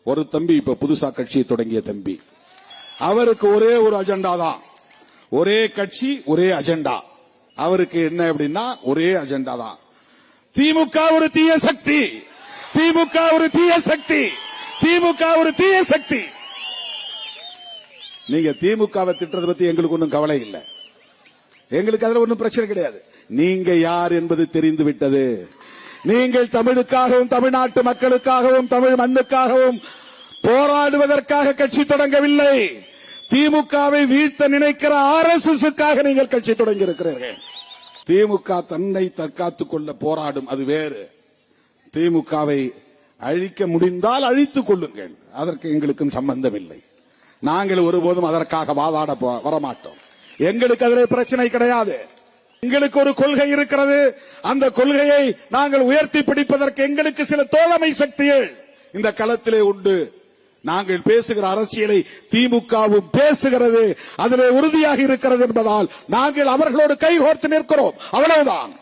ஒரு தம்பி இப்ப புதுசா கட்சியை தொடங்கிய தம்பி, அவருக்கு ஒரே ஒரு அஜெண்டா தான், ஒரே கட்சி ஒரே அஜெண்டா. அவருக்கு என்ன அப்படின்னா ஒரே அஜெண்டா தான், திமுக ஒரு தீய சக்தி, திமுக ஒரு தீய சக்தி, திமுக ஒரு தீய சக்தி. நீங்க திமுகவை திட்டத்தை பத்தி எங்களுக்கு ஒன்றும் கவலை இல்லை, எங்களுக்கு அதுல ஒன்றும் பிரச்சனை கிடையாது. நீங்க யார் என்பது தெரிந்து விட்டது. நீங்கள் தமிழுக்காகவும் தமிழ்நாட்டு மக்களுக்காகவும் தமிழ் மண்ணுக்காகவும் போராடுவதற்காக கட்சி தொடங்கவில்லை. திமுகவை வீழ்த்த நினைக்கிற RSSக்காக நீங்கள் கட்சி தொடங்கி இருக்கிறீர்கள். திமுக தன்னை தற்காத்துக் கொள்ள போராடும், அது வேறு. திமுகவை அழிக்க முடிந்தால் அழித்துக் கொள்ளுங்கள், அதற்கு எங்களுக்கும் சம்பந்தம் இல்லை. நாங்கள் ஒருபோதும் அதற்காக வாதாட வரமாட்டோம். எங்களுக்கு அதிலே பிரச்சனை கிடையாது. எங்களுக்கு ஒரு கொள்கை இருக்கிறது, அந்த கொள்கையை நாங்கள் உயர்த்தி பிடிப்பதற்கு எங்களுக்கு சில தோழமை சக்திகள் இந்த களத்திலே உண்டு. நாங்கள் பேசுகிற அரசியலை திமுகவும் பேசுகிறது, அதிலே உறுதியாக இருக்கிறது என்பதால் நாங்கள் அவர்களோடு கைகோர்த்து நிற்கிறோம், அவ்வளவுதான்.